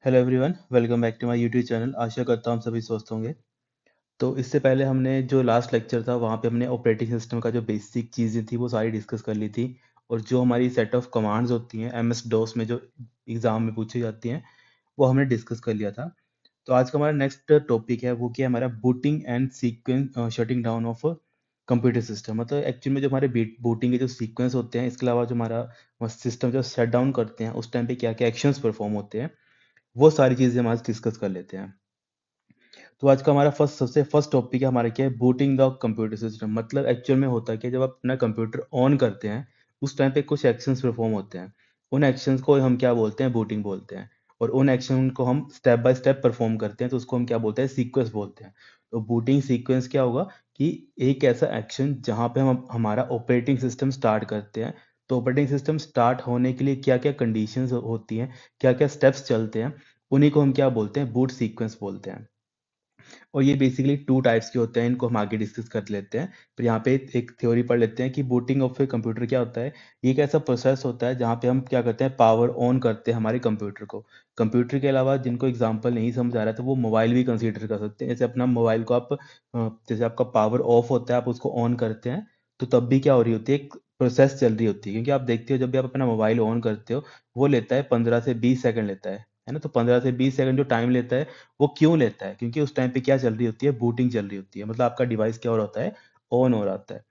Hello everyone, welcome back to my YouTube channel. आशा करता हूँ हम सभी स्वस्थ होंगे। तो इससे पहले हमने जो लास्ट लेक्चर था वहाँ पे हमने ऑपरेटिंग सिस्टम का जो बेसिक चीज़ें थी वो सारी डिस्कस कर ली थी। और जो हमारी सेट ऑफ कमांड्स होती हैं एम एस डोस में जो एग्ज़ाम में पूछी जाती हैं वो हमने डिस्कस कर लिया था। तो आज का हमारा नेक्स्ट टॉपिक है वो क्या है, हमारा booting and sequence shutting down of computer system. मतलब एक्चुअली में जो हमारे बूटिंग के जो सीक्वेंस होते हैं, इसके अलावा जो हमारा सिस्टम जो शट डाउन करते हैं उस टाइम पे क्या क्या एक्शंस परफॉर्म होते हैं, वो सारी चीज़ें हम आज डिस्कस कर लेते हैं। तो आज का हमारा सबसे फर्स्ट टॉपिक है हमारा क्या है, बूटिंग द कंप्यूटर सिस्टम। मतलब एक्चुअल में होता है कि जब आप अपना कंप्यूटर ऑन करते हैं उस टाइम पे कुछ एक्शंस परफॉर्म होते हैं। उन एक्शंस को हम क्या बोलते हैं, बूटिंग बोलते हैं। और उन एक्शन को हम स्टेप बाय स्टेप परफॉर्म करते हैं तो उसको हम क्या बोलते हैं, सीक्वेंस बोलते हैं। तो बूटिंग सीक्वेंस क्या होगा कि एक ऐसा एक्शन जहाँ पे हम हमारा ऑपरेटिंग सिस्टम स्टार्ट करते हैं। तो ऑपरेटिंग सिस्टम स्टार्ट होने के लिए क्या क्या कंडीशंस होती हैं, क्या क्या स्टेप्स चलते हैं, उन्हीं को हम क्या बोलते हैं, बूट सीक्वेंस बोलते हैं। और ये बेसिकली टू टाइप्स के होते हैं, इनको हम आगे डिस्कस कर लेते हैं। फिर यहाँ पे एक थ्योरी पढ़ लेते हैं कि बूटिंग ऑफ ए कंप्यूटर क्या होता है। ये एक ऐसा प्रोसेस होता है जहाँ पे हम क्या करते हैं, पावर ऑन करते हैं हमारे कंप्यूटर को। कंप्यूटर के अलावा जिनको एग्जांपल नहीं समझ आ रहा है तो वो मोबाइल भी कंसीडर कर सकते हैं। जैसे अपना मोबाइल को आप जैसे आपका पावर ऑफ होता है, आप उसको ऑन करते हैं तो तब भी क्या हो रही होती है, एक प्रोसेस चल रही होती है। क्योंकि आप देखते हो जब भी आप अपना मोबाइल ऑन करते हो वो लेता है 15 से 20 सेकंड लेता है ना। तो 15 से 20 सेकंड जो टाइम लेता है वो क्यों लेता है, क्योंकि उस टाइम पे क्या चल रही होती है, बूटिंग चल रही होती है। मतलब आपका डिवाइस क्या हो रहा होता है, ऑन हो रहा होता है।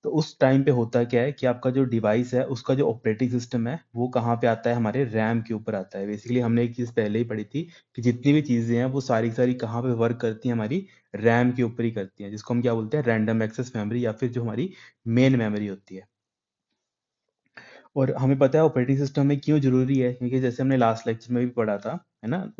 तो उस टाइम पे होता क्या है कि आपका जो डिवाइस है उसका जो ऑपरेटिंग सिस्टम है वो कहाँ पे आता है, हमारे रैम के ऊपर आता है। बेसिकली हमने एक चीज़ पहले ही पढ़ी थी कि जितनी भी चीज़ें हैं वो सारी की सारी कहाँ पे वर्क करती हैं, हमारी रैम के ऊपर ही करती हैं, जिसको हम क्या बोलते हैं, रैंडम एक्सेस मेमोरी, या फिर जो हमारी मेन मेमोरी होती है। और हमें पता है ऑपरेटिंग सिस्टम में क्यों ज़रूरी है, क्योंकि जैसे हमने लास्ट लेक्चर में भी पढ़ा था, है ना।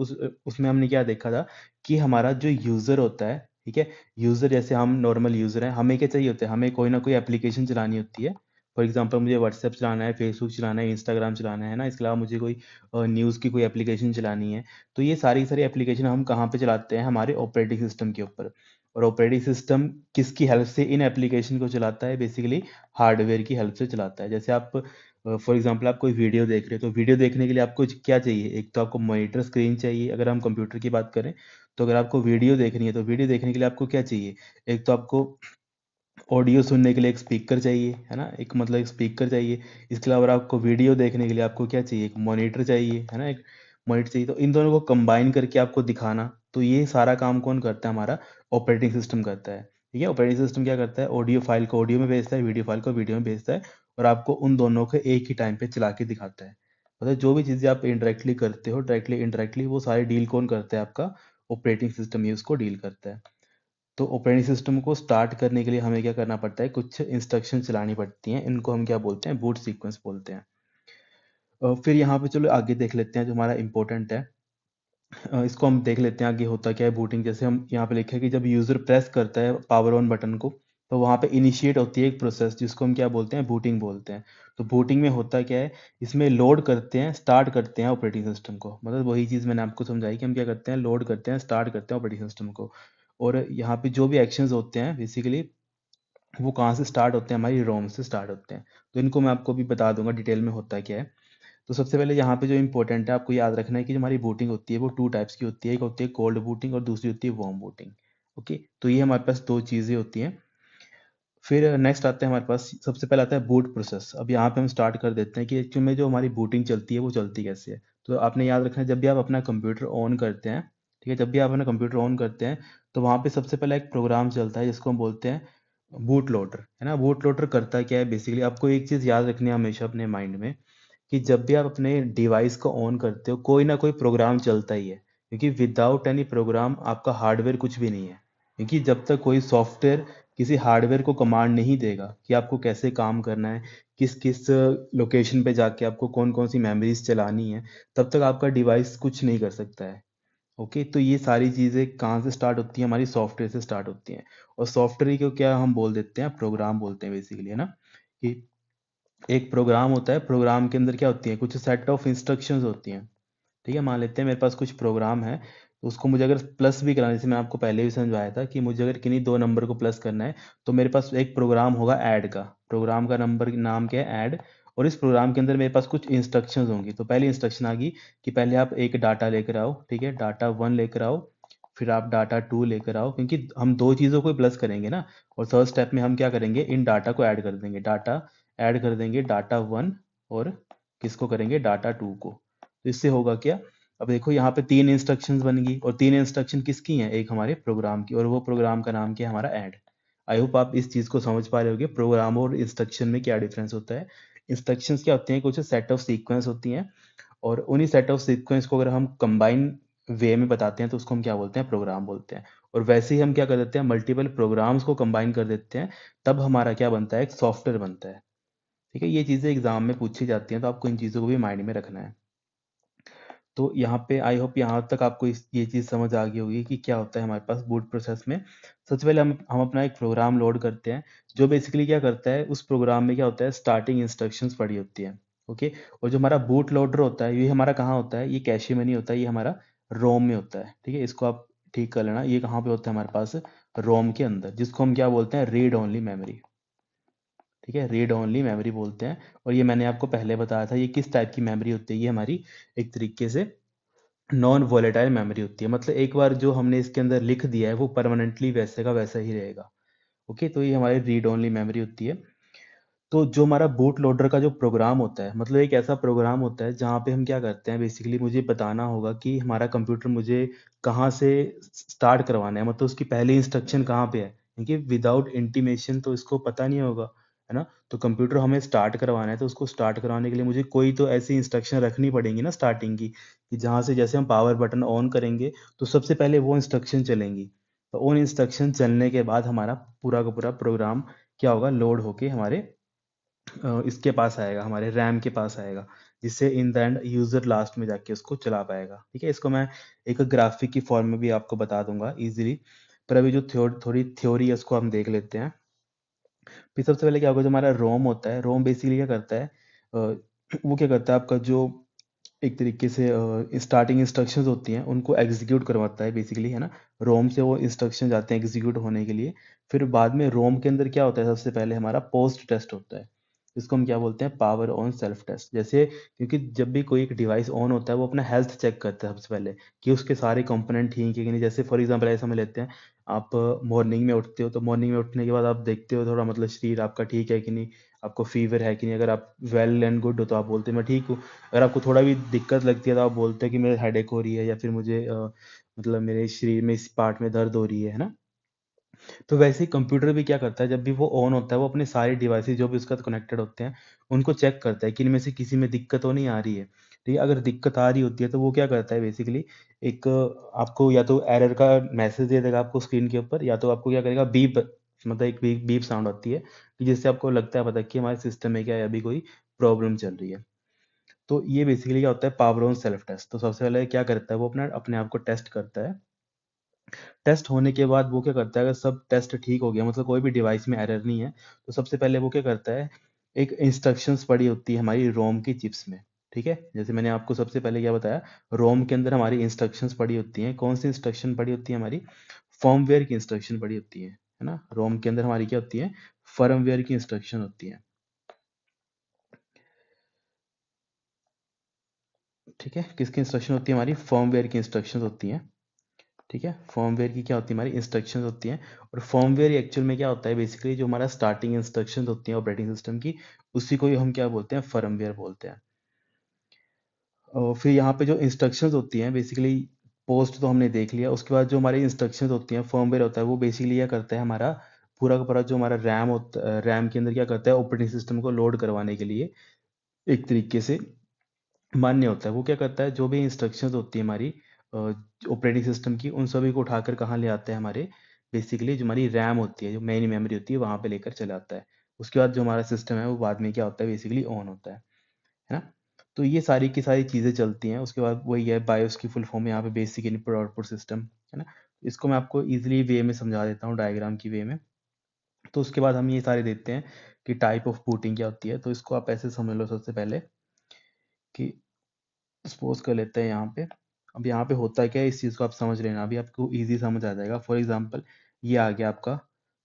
उसमें हमने क्या देखा था कि हमारा जो यूज़र होता है, ठीक है, यूज़र जैसे हम नॉर्मल यूज़र हैं, हमें क्या चाहिए होता है, हमें कोई ना कोई एप्लीकेशन चलानी होती है। फॉर एग्जांपल मुझे व्हाट्सएप चलाना है, फेसबुक चलाना है, इंस्टाग्राम चलाना है ना। इसके अलावा मुझे कोई न्यूज़ की कोई एप्लीकेशन चलानी है। तो ये सारी की सारी एप्लीकेशन हम कहाँ पे चलाते हैं, हमारे ऑपरेटिंग सिस्टम के ऊपर। और ऑपरेटिंग सिस्टम किसकी हेल्प से इन एप्लीकेशन को चलाता है, बेसिकली हार्डवेयर की हेल्प से चलाता है। जैसे आप फॉर एग्जांपल आप कोई वीडियो देख रहे हो तो वीडियो देखने के लिए आपको क्या चाहिए, एक तो आपको मॉनिटर स्क्रीन चाहिए। अगर हम कंप्यूटर की बात करें तो अगर आपको वीडियो देखनी है तो वीडियो देखने के लिए आपको क्या चाहिए, एक तो आपको ऑडियो सुनने के लिए एक स्पीकर चाहिए, है ना, एक मतलब एक स्पीकर चाहिए। इसके अलावा आपको वीडियो देखने के लिए आपको क्या चाहिए, एक मॉनिटर चाहिए, है ना, एक मॉनिटर चाहिए। तो इन दोनों को कंबाइन करके आपको दिखाना, तो ये सारा काम कौन करता है, हमारा ऑपरेटिंग सिस्टम करता है। ठीक है, ऑपरेटिंग सिस्टम क्या करता है, ऑडियो फाइल को ऑडियो में भेजता है, वीडियो फाइल को वीडियो में भेजता है, और आपको उन दोनों को एक ही टाइम पे चला के दिखाता है। मतलब जो भी चीज़ें आप इंडायरेक्टली करते हो, डायरेक्टली इंडायरेक्टली, वो सारी डील कौन करता है, आपका ऑपरेटिंग सिस्टम ही उसको डील करता है। तो ऑपरेटिंग सिस्टम को स्टार्ट करने के लिए हमें क्या करना पड़ता है, कुछ इंस्ट्रक्शन चलानी पड़ती हैं, इनको हम क्या बोलते हैं, बूट सीक्वेंस बोलते हैं। फिर यहाँ पे चलो आगे देख लेते हैं जो हमारा इंपॉर्टेंट है। इसको हम देख लेते हैं आगे होता क्या है बूटिंग। जैसे हम यहाँ पे लिखे हैं कि जब यूज़र प्रेस करता है पावर ऑन बटन को तो वहाँ पे इनिशिएट होती है एक प्रोसेस जिसको हम क्या बोलते हैं, बूटिंग बोलते हैं। तो बूटिंग में होता क्या है, इसमें लोड करते हैं, स्टार्ट करते हैं ऑपरेटिंग सिस्टम को। मतलब वही चीज़ मैंने आपको समझाई कि हम क्या करते हैं, लोड करते हैं, स्टार्ट करते हैं ऑपरेटिंग सिस्टम को। और यहाँ पे जो भी एक्शंस होते हैं बेसिकली वो कहाँ से स्टार्ट होते हैं, हमारी रोम से स्टार्ट होते हैं। तो इनको मैं आपको भी बता दूंगा डिटेल में होता क्या है। तो सबसे पहले यहाँ पे जो इंपॉर्टेंट है आपको याद रखना है कि जो हमारी बूटिंग होती है वो टू टाइप्स की होती है, एक होती है कोल्ड बूटिंग और दूसरी होती है वार्म बूटिंग। ओके, तो ये हमारे पास दो चीज़ें होती हैं। फिर नेक्स्ट आते हैं हमारे पास, सबसे पहले आता है बूट प्रोसेस। अब यहाँ पे हम स्टार्ट कर देते हैं कि एक्चुअल में जो हमारी बूटिंग चलती है वो चलती कैसे है। तो आपने याद रखना है जब भी आप अपना कंप्यूटर ऑन करते हैं, ठीक है, जब भी आप अपना कंप्यूटर ऑन करते हैं तो वहाँ पे सबसे पहले एक प्रोग्राम चलता है जिसको हम बोलते हैं बूट लोडर, है ना। बूट लोडर करता क्या है, बेसिकली आपको एक चीज़ याद रखनी है हमेशा अपने माइंड में कि जब भी आप अपने डिवाइस को ऑन करते हो कोई ना कोई प्रोग्राम चलता ही है। क्योंकि विदाउट एनी प्रोग्राम आपका हार्डवेयर कुछ भी नहीं है। क्योंकि जब तक कोई सॉफ्टवेयर किसी हार्डवेयर को कमांड नहीं देगा कि आपको कैसे काम करना है, किस किस लोकेशन पे जाके आपको कौन कौन सी मेमोरीज चलानी है, तब तक आपका डिवाइस कुछ नहीं कर सकता है। ओके, तो ये सारी चीज़ें कहाँ से स्टार्ट होती हैं, हमारी सॉफ्टवेयर से स्टार्ट होती हैं। और सॉफ्टवेयर को क्या हम बोल देते हैं, प्रोग्राम बोलते हैं बेसिकली, है ना। कि एक प्रोग्राम होता है, प्रोग्राम के अंदर क्या होती है, कुछ सेट ऑफ इंस्ट्रक्शंस होती हैं। ठीक है, मान लेते हैं मेरे पास कुछ प्रोग्राम है, तो उसको मुझे अगर प्लस भी कराना है, जैसे मैं आपको पहले भी समझाया था कि मुझे अगर किन्हीं दो नंबर को प्लस करना है तो मेरे पास एक प्रोग्राम होगा ऐड का। प्रोग्राम का नंबर नाम क्या है, ऐड। और इस प्रोग्राम के अंदर मेरे पास कुछ इंस्ट्रक्शंस होंगी। तो पहली इंस्ट्रक्शन आ गई कि पहले आप एक डाटा लेकर आओ, ठीक है, डाटा 1 लेकर आओ, फिर आप डाटा 2 लेकर आओ, क्योंकि हम दो चीज़ों को प्लस करेंगे ना। और थर्ड स्टेप में हम क्या करेंगे, इन डाटा को ऐड कर देंगे, डाटा ऐड कर देंगे, डाटा 1 और किसको करेंगे, डाटा 2 को। तो इससे होगा क्या, अब देखो यहाँ पे 3 इंस्ट्रक्शंस बन गई, और 3 इंस्ट्रक्शन किसकी हैं, एक हमारे प्रोग्राम की, और वो प्रोग्राम का नाम क्या है, हमारा ऐड। आई होप आप इस चीज़ को समझ पा रहे होगे प्रोग्राम और इंस्ट्रक्शन में क्या डिफरेंस होता है। इंस्ट्रक्शंस क्या होती हैं, कुछ सेट ऑफ सीक्वेंस होती हैं, और उन्हीं सेट ऑफ सीक्वेंस को अगर हम कंबाइन वे में बताते हैं तो उसको हम क्या बोलते हैं, प्रोग्राम बोलते हैं। और वैसे ही हम क्या कर देते हैं, मल्टीपल प्रोग्राम्स को कंबाइन कर देते हैं, तब हमारा क्या बनता है, एक सॉफ्टवेयर बनता है। ठीक है, ये चीज़ें एग्जाम में पूछी जाती हैं, तो आपको इन चीज़ों को भी माइंड में रखना है। तो यहाँ पे आई होप यहाँ तक आपको ये चीज़ समझ आ गई होगी कि क्या होता है हमारे पास बूट प्रोसेस में। सबसे पहले हम अपना एक प्रोग्राम लोड करते हैं, जो बेसिकली क्या करता है, उस प्रोग्राम में क्या होता है, स्टार्टिंग इंस्ट्रक्शंस पड़ी होती है। ओके, और जो हमारा बूट लोडर होता है, ये हमारा कहाँ होता है, ये कैशे में नहीं होता, ये हमारा रोम में होता है। ठीक है, इसको आप ठीक कर लेना, ये कहाँ पे होता है हमारे पास, रोम के अंदर, जिसको हम क्या बोलते हैं, रीड ओनली मेमोरी। ठीक है, रीड ओनली मेमोरी बोलते हैं। और ये मैंने आपको पहले बताया था, ये किस टाइप की मेमोरी होती है, ये हमारी एक तरीके से नॉन वोलेटाइल मेमोरी होती है। मतलब एक बार जो हमने इसके अंदर लिख दिया है वो परमानेंटली वैसे का वैसा ही रहेगा। ओके, तो ये हमारी रीड ओनली मेमोरी होती है। तो जो हमारा बूट लोडर का जो प्रोग्राम होता है, मतलब एक ऐसा प्रोग्राम होता है जहाँ पे हम क्या करते हैं, बेसिकली मुझे बताना होगा कि हमारा कंप्यूटर मुझे कहाँ से स्टार्ट करवाना है, मतलब उसकी पहली इंस्ट्रक्शन कहाँ पे है, क्योंकि विदाउट इंटीमेशन तो इसको पता नहीं होगा, है ना। तो कंप्यूटर हमें स्टार्ट करवाना है, तो उसको स्टार्ट करवाने के लिए मुझे कोई तो ऐसी इंस्ट्रक्शन रखनी पड़ेंगी ना स्टार्टिंग की, कि जहाँ से जैसे हम पावर बटन ऑन करेंगे तो सबसे पहले वो इंस्ट्रक्शन चलेंगी। तो उन इंस्ट्रक्शन चलने के बाद हमारा पूरा का पूरा प्रोग्राम क्या होगा, लोड होके हमारे इसके पास आएगा, हमारे रैम के पास आएगा, जिससे in the end user last में जाके उसको चला पाएगा। ठीक है, इसको मैं एक ग्राफिक की फॉर्म में भी आपको बता दूंगा इजीली, पर अभी जो थोड़ी थ्योरी है उसको हम देख लेते हैं। फिर सबसे पहले क्या होगा, जो हमारा रोम होता है, रोम बेसिकली क्या करता है, वो क्या करता है, आपका जो एक तरीके से स्टार्टिंग इंस्ट्रक्शंस होती हैं उनको एग्जीक्यूट करवाता है बेसिकली, है ना। रोम से वो इंस्ट्रक्शन जाते हैं एग्जीक्यूट होने के लिए। फिर बाद में रोम के अंदर क्या होता है, सबसे पहले हमारा पोस्ट टेस्ट होता है, इसको हम क्या बोलते हैं, पावर ऑन सेल्फ टेस्ट। जैसे क्योंकि जब भी कोई एक डिवाइस ऑन होता है वो अपना हेल्थ चेक करता है सबसे पहले, कि उसके सारे कंपोनेंट ठीक है कि नहीं। जैसे फॉर एग्जांपल ऐसा समझ लेते हैं, आप मॉर्निंग में उठते हो, तो मॉर्निंग में उठने के बाद आप देखते हो थोड़ा, मतलब शरीर आपका ठीक है कि नहीं, आपको फीवर है कि नहीं। अगर आप वेल एंड गुड हो तो आप बोलते हैं मैं ठीक हूँ। अगर आपको थोड़ा भी दिक्कत लगती है तो आप बोलते हैं कि मेरे हेडेक हो रही है, या फिर मुझे मतलब मेरे शरीर में इस पार्ट में दर्द हो रही है ना। तो वैसे ही कंप्यूटर भी क्या करता है, जब भी वो ऑन होता है वो अपने सारे डिवाइसेस जो भी उसके साथ कनेक्टेड होते हैं उनको चेक करता है कि इनमें से किसी में दिक्कत तो नहीं आ रही है। ठीक है, अगर दिक्कत आ रही होती है तो वो क्या करता है बेसिकली, एक आपको या तो एरर का मैसेज दे देगा आपको स्क्रीन के ऊपर, या तो आपको क्या करेगा, बीप, मतलब एक बीप बीप साउंड आती है, कि जिससे आपको लगता है पता कि हमारे सिस्टम में क्या है, अभी कोई प्रॉब्लम चल रही है। तो ये बेसिकली क्या होता है, पावर ऑन सेल्फ टेस्ट। तो सबसे पहले क्या करता है, वो अपना अपने आप को टेस्ट करता है। टेस्ट होने के बाद वो क्या करता है, अगर सब टेस्ट ठीक हो गया, मतलब कोई भी डिवाइस में एरर नहीं है, तो सबसे पहले वो क्या करता है, एक इंस्ट्रक्शंस पड़ी होती है हमारी रोम की चिप्स में। ठीक है, जैसे मैंने आपको सबसे पहले क्या बताया, रोम के अंदर हमारी इंस्ट्रक्शंस पड़ी होती हैं। कौन सी इंस्ट्रक्शन पड़ी होती है, हमारी फर्मवेयर की इंस्ट्रक्शन पड़ी होती है ना। रोम के अंदर हमारी क्या होती है, फर्मवेयर की इंस्ट्रक्शन होती है। ठीक है, किसकी इंस्ट्रक्शन होती है, हमारी फर्मवेयर की इंस्ट्रक्शन होती हैं। ठीक है, फर्मवेयर की क्या होती है, हमारी इंस्ट्रक्शंस होती हैं। और फर्मवेयर एक्चुअल में क्या होता है, बेसिकली जो हमारा स्टार्टिंग इंस्ट्रक्शंस होती हैं ऑपरेटिंग सिस्टम की, उसी को ही हम क्या बोलते हैं, फर्मवेयर बोलते हैं। और फिर यहाँ पे जो इंस्ट्रक्शंस होती हैं बेसिकली, पोस्ट तो हमने देख लिया, उसके बाद जो हमारी इंस्ट्रक्शंस होती हैं, फर्मवेयर होता है, वो बेसिकली क्या करता है, हमारा पूरा का पूरा जो हमारा रैम होता है, रैम के अंदर क्या करता है, ऑपरेटिंग सिस्टम को लोड करवाने के लिए एक तरीके से मान्य होता है। वो क्या करता है, जो भी इंस्ट्रक्शंस होती है हमारी ऑपरेटिंग सिस्टम की, उन सभी को उठाकर कहाँ ले आता है, हमारे बेसिकली जो हमारी रैम होती है, जो मेन मेमोरी होती है, वहाँ पे लेकर चला आता है। उसके बाद जो हमारा सिस्टम है वो बाद में क्या होता है, बेसिकली ऑन होता है ना। तो ये सारी की सारी चीज़ें चलती हैं। उसके बाद वही है, बायोस की फुल फॉर्म है यहाँ पे, बेसिक इनपुट आउटपुट सिस्टम, है ना। इसको मैं आपको ईजिली वे में समझा देता हूँ, डायग्राम की वे में। तो उसके बाद हम ये सारे देखते हैं कि टाइप ऑफ बूटिंग क्या होती है। तो इसको आप ऐसे समझ लो सबसे पहले, कि सपोज कर लेते हैं यहाँ पे। अब यहाँ पे होता क्या है, इस चीज़ को आप समझ लेना, अभी आपको इजी समझ आ जाएगा। फॉर एग्जांपल, ये आ गया आपका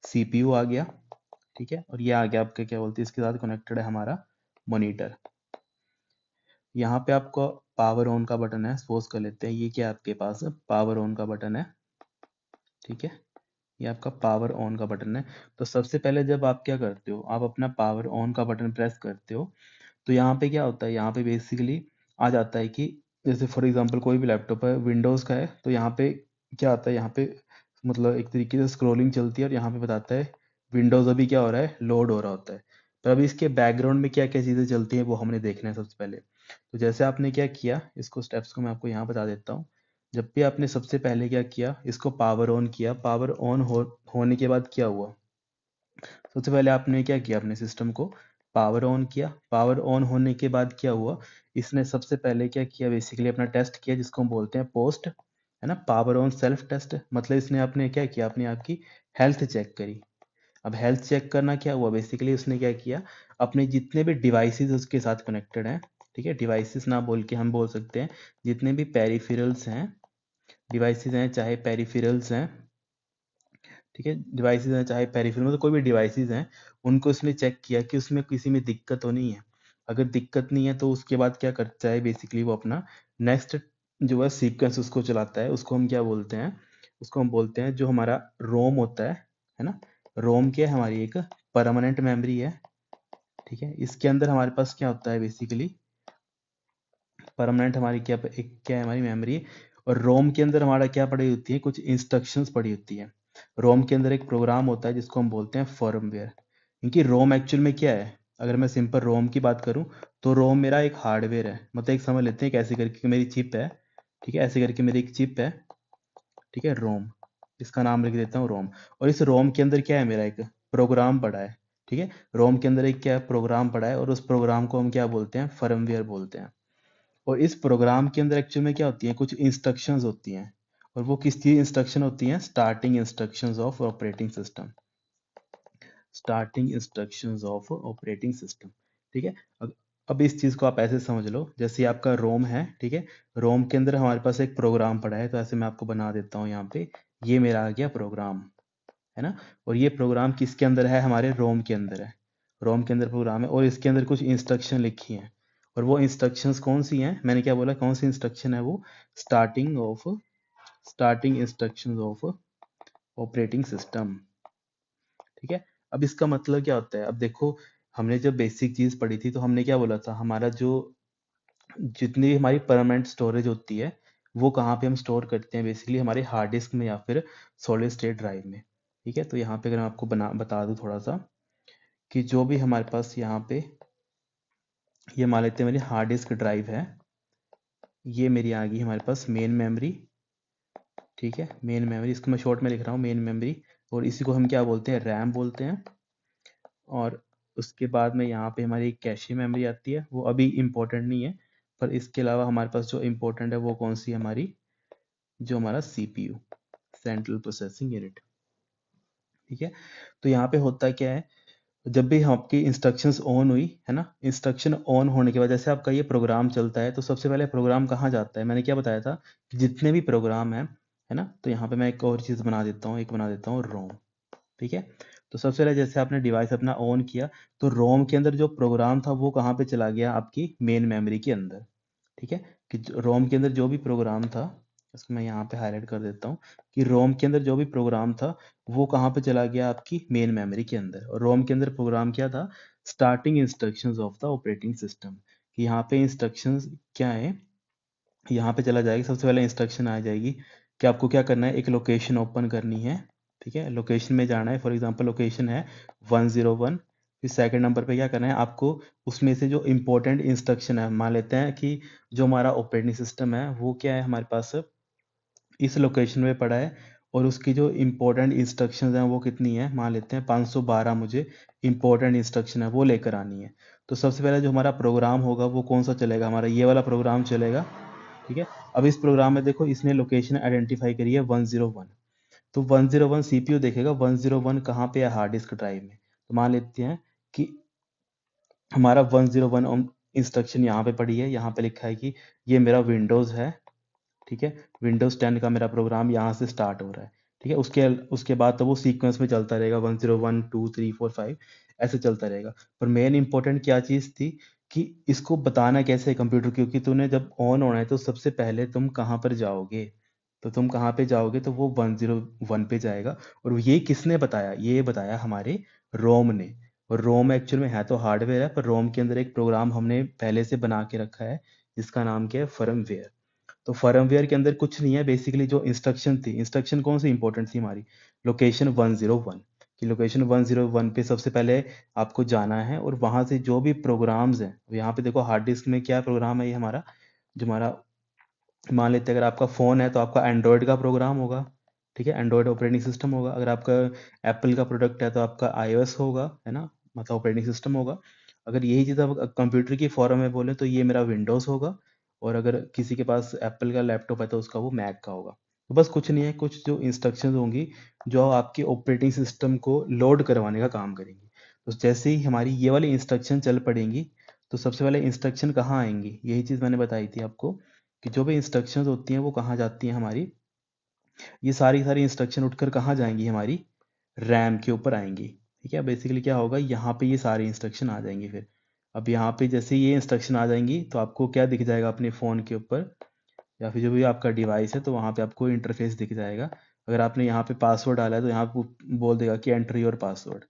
सीपीयू आ गया, ठीक है, और ये आ गया आपका क्या बोलते हैं, इसके साथ कनेक्टेड है हमारा मॉनिटर। यहाँ पे आपको पावर ऑन का बटन है, सपोज कर लेते हैं ये क्या आपके पास पावर ऑन का बटन है, ठीक है, ये आपका पावर ऑन का बटन है। तो सबसे पहले जब आप क्या करते हो, आप अपना पावर ऑन का बटन प्रेस करते हो, तो यहाँ पे क्या होता है, यहाँ पे बेसिकली आ जाता है कि जैसे फॉर एग्जांपल कोई भी लैपटॉप है विंडोज़ का है, तो यहाँ पे क्या आता है, यहाँ पे मतलब एक तरीके से स्क्रॉलिंग चलती है और यहाँ पे बताता है विंडोज़ अभी क्या हो रहा है, लोड हो रहा होता है। पर अभी इसके बैकग्राउंड में क्या क्या चीज़ें चलती हैं वो हमने देखना है सबसे पहले। तो जैसे आपने क्या किया, इसको स्टेप्स को मैं आपको यहाँ बता देता हूँ। जब भी आपने सबसे पहले क्या किया, इसको पावर ऑन किया, पावर ऑन होने के बाद क्या हुआ, सबसे पहले आपने क्या किया, अपने सिस्टम को पावर ऑन किया। पावर ऑन होने के बाद क्या हुआ, इसने सबसे पहले क्या किया, बेसिकली अपना टेस्ट किया जिसको हम बोलते हैं पोस्ट, है ना, पावर ऑन सेल्फ टेस्ट। मतलब इसने अपने क्या किया, अपनी आपकी हेल्थ चेक करी। अब हेल्थ चेक करना क्या हुआ, बेसिकली उसने क्या किया, अपने जितने भी डिवाइसेस उसके साथ कनेक्टेड हैं, ठीक है, डिवाइसेस ना बोल के हम बोल सकते हैं जितने भी पेरिफेरल्स हैं, डिवाइसेस हैं चाहे पेरिफेरल्स हैं, ठीक है, डिवाइसेस हैं चाहे पेरिफेरल, मतलब कोई भी डिवाइसेस हैं, उनको इसने चेक किया कि उसमें किसी में दिक्कत तो नहीं है। अगर दिक्कत नहीं है तो उसके बाद क्या करता है, बेसिकली वो अपना नेक्स्ट जो है सीक्वेंस उसको चलाता है। उसको हम क्या बोलते हैं, उसको हम बोलते हैं जो हमारा रोम होता है ना, रोम क्या है, हमारी एक परमानेंट मेमोरी है, ठीक है। इसके अंदर हमारे पास क्या होता है, बेसिकली परमानेंट हमारी क्या है, हमारी मेमोरी। और रोम के अंदर हमारा क्या पड़ी होती है, कुछ इंस्ट्रक्शंस पड़ी होती है। रोम के अंदर एक प्रोग्राम होता है जिसको हम बोलते हैं फर्मवेयर। क्योंकि रोम एक्चुअल में क्या है, अगर मैं सिंपल रोम की बात करूं तो रोम मेरा एक हार्डवेयर है। मतलब एक समझ लेते हैं कि ऐसे करके मेरी चिप है, ठीक है, ऐसे करके मेरी एक चिप है, ठीक है, रोम, इसका नाम लिख देता हूँ रोम। और इस रोम के अंदर क्या है, मेरा एक प्रोग्राम पड़ा है, ठीक है। रोम के अंदर एक क्या है, प्रोग्राम पड़ा है, और उस प्रोग्राम को हम क्या बोलते हैं, फर्मवेयर बोलते हैं। और इस प्रोग्राम के अंदर एक्चुअल में क्या होती है, कुछ इंस्ट्रक्शंस होती हैं। और वो किस चीज इंस्ट्रक्शन होती हैं, starting instructions of operating system, starting instructions of operating system, ठीक है। अब इस चीज को आप ऐसे समझ लो, जैसे आपका रोम है, ठीक है, रोम के अंदर हमारे पास एक प्रोग्राम पड़ा है। तो ऐसे मैं आपको बना देता हूँ यहाँ पे, ये मेरा आ गया प्रोग्राम, है ना। और ये प्रोग्राम किसके अंदर है, हमारे रोम के अंदर है, रोम के अंदर प्रोग्राम है, और इसके अंदर कुछ इंस्ट्रक्शन लिखी हैं। और वो इंस्ट्रक्शंस कौन सी हैं, मैंने क्या बोला, कौन सी इंस्ट्रक्शन है वो, starting instructions of operating system, ठीक है। अब इसका मतलब क्या होता है, अब देखो, हमने जब बेसिक चीज पढ़ी थी तो हमने क्या बोला था, हमारा जो जितनी भी हमारी परमानेंट स्टोरेज होती है वो कहाँ पे हम स्टोर करते हैं, बेसिकली हमारे हार्ड डिस्क में या फिर सॉलिड स्टेट ड्राइव में, ठीक है। तो यहाँ पे अगर मैं आपको बता दूं थोड़ा सा, कि जो भी हमारे पास यहाँ पे, ये मान लेते हैं मेरी हार्ड डिस्क ड्राइव है, ये मेरी आ गई हमारे पास मेन मेमोरी, ठीक है, मेन मेमोरी, इसको मैं शॉर्ट में लिख रहा हूँ मेन मेमोरी। और इसी को हम क्या बोलते हैं, रैम बोलते हैं। और उसके बाद में यहाँ पे हमारी एक कैशे मेमोरी आती है, वो अभी इम्पोर्टेंट नहीं है, पर इसके अलावा हमारे पास जो इम्पोर्टेंट है वो कौन सी है, हमारी जो हमारा सीपीयू, सेंट्रल प्रोसेसिंग यूनिट, ठीक है। तो यहाँ पे होता क्या है, जब भी आपकी इंस्ट्रक्शंस ऑन हुई है ना, इंस्ट्रक्शन ऑन होने के बाद जैसे आपका ये प्रोग्राम चलता है, तो सबसे पहले प्रोग्राम कहाँ जाता है, मैंने क्या बताया था कि जितने भी प्रोग्राम है ना, तो यहाँ पे मैं एक और चीज़ बना देता हूँ, एक बना देता हूँ रोम, ठीक है। तो सबसे पहले जैसे आपने डिवाइस अपना ऑन किया, तो रोम के अंदर जो प्रोग्राम था वो कहाँ पे चला गया, आपकी मेन मेमोरी के अंदर, ठीक है। कि रोम के अंदर जो भी प्रोग्राम था, इसको मैं यहाँ पे हाईलाइट कर देता हूँ, कि रोम के अंदर जो भी प्रोग्राम था वो कहाँ पे चला गया, आपकी मेन मेमोरी के अंदर। और रोम के अंदर प्रोग्राम क्या था, starting instructions of the operating system, कि यहाँ पे इंस्ट्रक्शंस क्या है, यहाँ पे चला जाएगी, सबसे पहले इंस्ट्रक्शन आ जाएगी कि आपको क्या करना है, एक लोकेशन ओपन करनी है, ठीक है, लोकेशन में जाना है। फॉर एग्जांपल लोकेशन है 101, फिर सेकंड नंबर पे क्या करना है आपको, उसमें से जो इम्पोर्टेंट इंस्ट्रक्शन है, मान लेते हैं कि जो हमारा ऑपरेटिंग सिस्टम है वो क्या है, हमारे पास इस लोकेशन में पड़ा है, और उसकी जो इम्पोर्टेंट इंस्ट्रक्शंस हैं वो कितनी है, मान लेते हैं 512 मुझे इम्पोर्टेंट इंस्ट्रक्शन है वो लेकर आनी है। तो सबसे पहले जो हमारा प्रोग्राम होगा वो कौन सा चलेगा, हमारा ये वाला प्रोग्राम चलेगा, ठीक है। अब इस प्रोग्राम में देखो, इसने लोकेशन आइडेंटिफाई करी है 101, तो 101 सीपीयू देखेगा 101 कहाँ पे है, हार्ड डिस्क ड्राइव में। तो मान लेते हैं कि हमारा 101 इंस्ट्रक्शन यहाँ पे पड़ी है, यहाँ पे लिखा है कि ये मेरा विंडोज़ है, ठीक है, विंडोज 10 का मेरा प्रोग्राम यहाँ से स्टार्ट हो रहा है, ठीक है। उसके उसके बाद तो वो सीक्वेंस में चलता रहेगा, 101 2 3 4 5 ऐसे चलता रहेगा। पर मेन इंपॉर्टेंट क्या चीज़ थी, कि इसको बताना कैसे है कंप्यूटर, क्योंकि तूने जब ऑन होना है तो सबसे पहले तुम कहाँ पर जाओगे, तो तुम कहाँ पे जाओगे, तो वो 101 पे जाएगा। और ये किसने बताया, ये बताया हमारे रोम ने। और रोम एक्चुअल में है तो हार्डवेयर है, पर रोम के अंदर एक प्रोग्राम हमने पहले से बना के रखा है जिसका नाम क्या है, फर्मवेयर। तो फर्मवेयर के अंदर कुछ नहीं है, बेसिकली जो इंस्ट्रक्शन थी, इंस्ट्रक्शन कौन सी इंपॉर्टेंट थी हमारी, लोकेशन 101, कि लोकेशन 101 पे सबसे पहले आपको जाना है, और वहां से जो भी प्रोग्राम्स हैं, यहाँ पे देखो हार्ड डिस्क में क्या प्रोग्राम है, ये हमारा जो हमारा, मान लेते हैं अगर आपका फ़ोन है तो आपका एंड्रॉयड का प्रोग्राम होगा, ठीक है, एंड्रॉयड ऑपरेटिंग सिस्टम होगा। अगर आपका एप्पल का प्रोडक्ट है तो आपका iOS होगा, है ना, मतलब ऑपरेटिंग सिस्टम होगा। अगर यही चीज़ आप कंप्यूटर की फॉर्म में बोले तो ये मेरा विंडोज़ होगा। और अगर किसी के पास एप्पल का लैपटॉप है तो उसका वो मैक का होगा। तो बस कुछ नहीं है, कुछ जो इंस्ट्रक्शंस होंगी जो आपके ऑपरेटिंग सिस्टम को लोड करवाने का काम करेंगी। तो जैसे ही हमारी ये वाली इंस्ट्रक्शन चल पड़ेंगी, तो सबसे पहले इंस्ट्रक्शन कहाँ आएंगी, यही चीज़ मैंने बताई थी आपको, कि जो भी इंस्ट्रक्शंस होती हैं वो कहाँ जाती हैं हमारी, ये सारी सारी इंस्ट्रक्शन उठकर कहाँ जाएंगी, हमारी रैम के ऊपर आएंगी। ठीक है, बेसिकली क्या होगा, यहाँ पे ये सारी इंस्ट्रक्शन आ जाएंगी फिर। अब यहाँ पे जैसे ये इंस्ट्रक्शन आ जाएंगी तो आपको क्या दिख जाएगा अपने फ़ोन के ऊपर, या फिर जो भी आपका डिवाइस है, तो वहाँ पे आपको इंटरफेस दिख जाएगा। अगर आपने यहाँ पे पासवर्ड डाला है तो यहाँ पे बोल देगा कि एंटर योर पासवर्ड।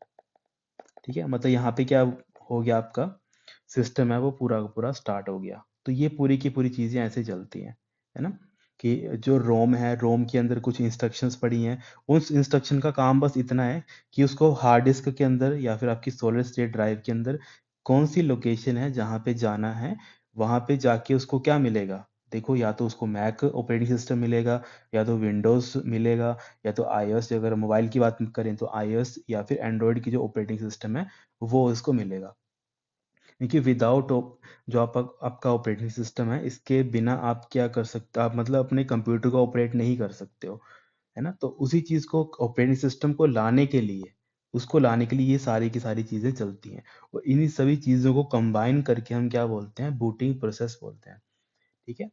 ठीक है, मतलब यहाँ पे क्या हो गया, आपका सिस्टम है वो पूरा का पूरा स्टार्ट हो गया। तो ये पूरी की पूरी चीज़ें ऐसे चलती हैं, है ना, कि जो रोम है, रोम के अंदर कुछ इंस्ट्रक्शंस पड़ी हैं। उस इंस्ट्रक्शन का काम बस इतना है कि उसको हार्ड डिस्क के अंदर या फिर आपकी सॉलिड स्टेट ड्राइव के अंदर कौन सी लोकेशन है जहाँ पे जाना है, वहाँ पे जाके उसको क्या मिलेगा। देखो, या तो उसको मैक ऑपरेटिंग सिस्टम मिलेगा, या तो विंडोज़ मिलेगा, या तो iOS, अगर मोबाइल की बात करें तो iOS, या फिर एंड्रॉयड की जो ऑपरेटिंग सिस्टम है वो उसको मिलेगा। क्योंकि विदाउट जो आपका ऑपरेटिंग सिस्टम है, इसके बिना आप क्या कर सकते, आप मतलब अपने कंप्यूटर को ऑपरेट नहीं कर सकते हो, है ना। तो उसी चीज़ को, ऑपरेटिंग सिस्टम को लाने के लिए, उसको लाने के लिए ये सारी की सारी चीज़ें चलती हैं। और इन्हीं सभी चीज़ों को कंबाइन करके हम क्या बोलते हैं, बूटिंग प्रोसेस बोलते हैं। ठीक है,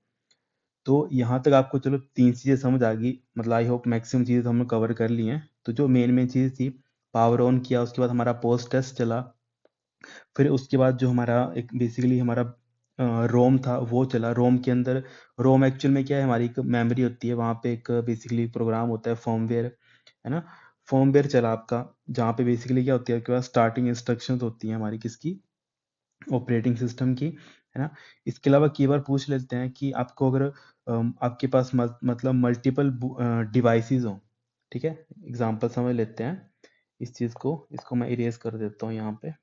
तो यहाँ तक आपको चलो 3 चीज़ें समझ आ गई, मतलब आई होप मैक्सिमम चीज़ें तो हमने कवर कर ली हैं। तो जो मेन मेन चीज़ थी, पावर ऑन किया, उसके बाद हमारा पोस्ट टेस्ट चला, फिर उसके बाद जो हमारा एक बेसिकली हमारा रोम था वो चला। रोम के अंदर, रोम एक्चुअल में क्या है, हमारी एक मेमोरी होती है, वहाँ पे एक बेसिकली प्रोग्राम होता है फर्मवेयर, है ना। फर्मवेयर चला आपका, जहाँ पे बेसिकली क्या होती है, आपके पास स्टार्टिंग इंस्ट्रक्शंस होती हैं हमारी किसकी, ऑपरेटिंग सिस्टम की, है ना। इसके अलावा कई बार पूछ लेते हैं कि आपको अगर आपके पास मतलब मल्टीपल डिवाइसेस हों, ठीक है, एग्जांपल समझ लेते हैं इस चीज़ को, इसको मैं इरेज कर देता हूँ यहाँ पे।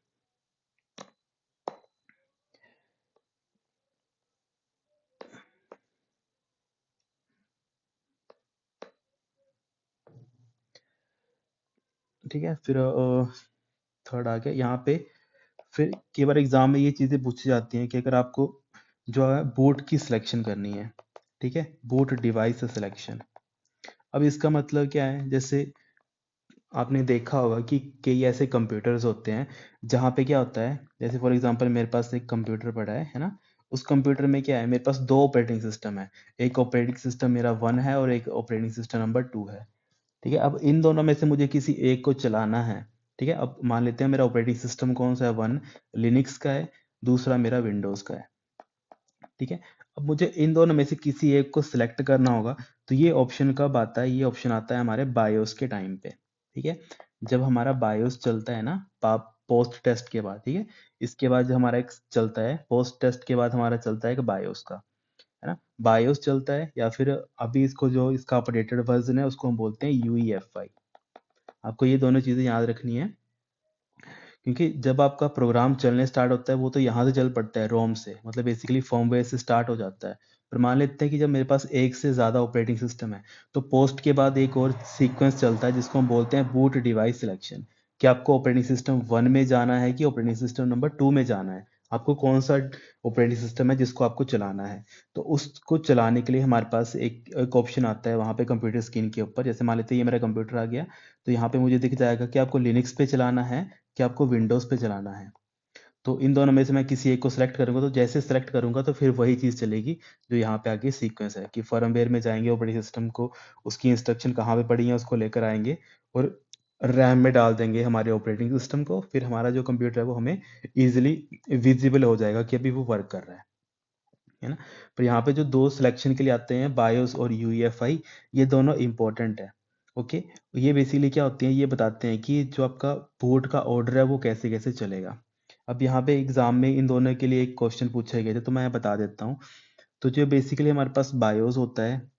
ठीक है, फिर थर्ड आ गया यहाँ पे। फिर कई बार एग्जाम में ये चीज़ें पूछी जाती हैं कि अगर आपको जो है बोट की सिलेक्शन करनी है, ठीक है, बोट डिवाइस सिलेक्शन। अब इसका मतलब क्या है, जैसे आपने देखा होगा कि कई ऐसे कंप्यूटर्स होते हैं जहाँ पे क्या होता है, जैसे फॉर एग्जांपल मेरे पास एक कंप्यूटर पड़ा है ना। उस कंप्यूटर में क्या है, मेरे पास दो ऑपरेटिंग सिस्टम है, एक ऑपरेटिंग सिस्टम मेरा 1 है और एक ऑपरेटिंग सिस्टम नंबर 2 है। ठीक है, अब इन दोनों में से मुझे किसी एक को चलाना है। ठीक है, अब मान लेते हैं मेरा ऑपरेटिंग सिस्टम कौन सा है, 1 लिनक्स का है, दूसरा मेरा विंडोज़ का है। ठीक है, अब मुझे इन दोनों में से किसी एक को सिलेक्ट करना होगा। तो ये ऑप्शन कब आता है, ये ऑप्शन आता है हमारे बायोस के टाइम पे। ठीक है, जब हमारा बायोस चलता है ना, पोस्ट टेस्ट के बाद, ठीक है, इसके बाद जो हमारा एक चलता है, पोस्ट टेस्ट के बाद हमारा चलता है एक बायोस का, है ना। बायोस चलता है, या फिर अभी इसको जो इसका अपडेटेड वर्जन है उसको हम बोलते हैं यूईएफआई। आपको ये दोनों चीज़ें याद रखनी है, क्योंकि जब आपका प्रोग्राम चलने स्टार्ट होता है वो तो यहाँ से चल पड़ता है, रोम से, मतलब बेसिकली फर्मवेयर से स्टार्ट हो जाता है। पर मान लेते हैं कि जब मेरे पास एक से ज़्यादा ऑपरेटिंग सिस्टम है, तो पोस्ट के बाद एक और सीक्वेंस चलता है जिसको हम बोलते हैं बूट डिवाइस सिलेक्शन, कि आपको ऑपरेटिंग सिस्टम 1 में जाना है कि ऑपरेटिंग सिस्टम नंबर 2 में जाना है, आपको कौन सा ऑपरेटिंग सिस्टम है जिसको आपको चलाना है। तो उसको चलाने के लिए हमारे पास एक ऑप्शन आता है वहाँ पे कंप्यूटर स्क्रीन के ऊपर। जैसे मान लेते हैं ये मेरा कंप्यूटर आ गया, तो यहाँ पे मुझे दिख जाएगा कि आपको लिनक्स पे चलाना है कि आपको विंडोज़ पे चलाना है। तो इन दोनों में से मैं किसी एक को सिलेक्ट करूंगा, तो जैसे सिलेक्ट करूंगा तो फिर वही चीज़ चलेगी जो यहाँ पे आगे सीक्वेंस है, कि फर्मवेयर में जाएंगे ऑपरेटिंग सिस्टम को, उसकी इंस्ट्रक्शन कहाँ पे पड़ी है उसको लेकर आएंगे, और रैम में डाल देंगे हमारे ऑपरेटिंग सिस्टम को, फिर हमारा जो कंप्यूटर है वो हमें इजीली विजिबल हो जाएगा कि अभी वो वर्क कर रहा है ना। पर यहाँ पे जो दो सिलेक्शन के लिए आते हैं, बायोस और यूईएफआई, ये दोनों इंपॉर्टेंट है। ओके, ये बेसिकली क्या होती हैं, ये बताते हैं कि जो आपका बोर्ड का ऑर्डर है वो कैसे कैसे चलेगा। अब यहाँ पे एग्जाम में इन दोनों के लिए एक क्वेश्चन पूछे गए थे, तो मैं बता देता हूँ। तो जो बेसिकली हमारे पास बायोस होता है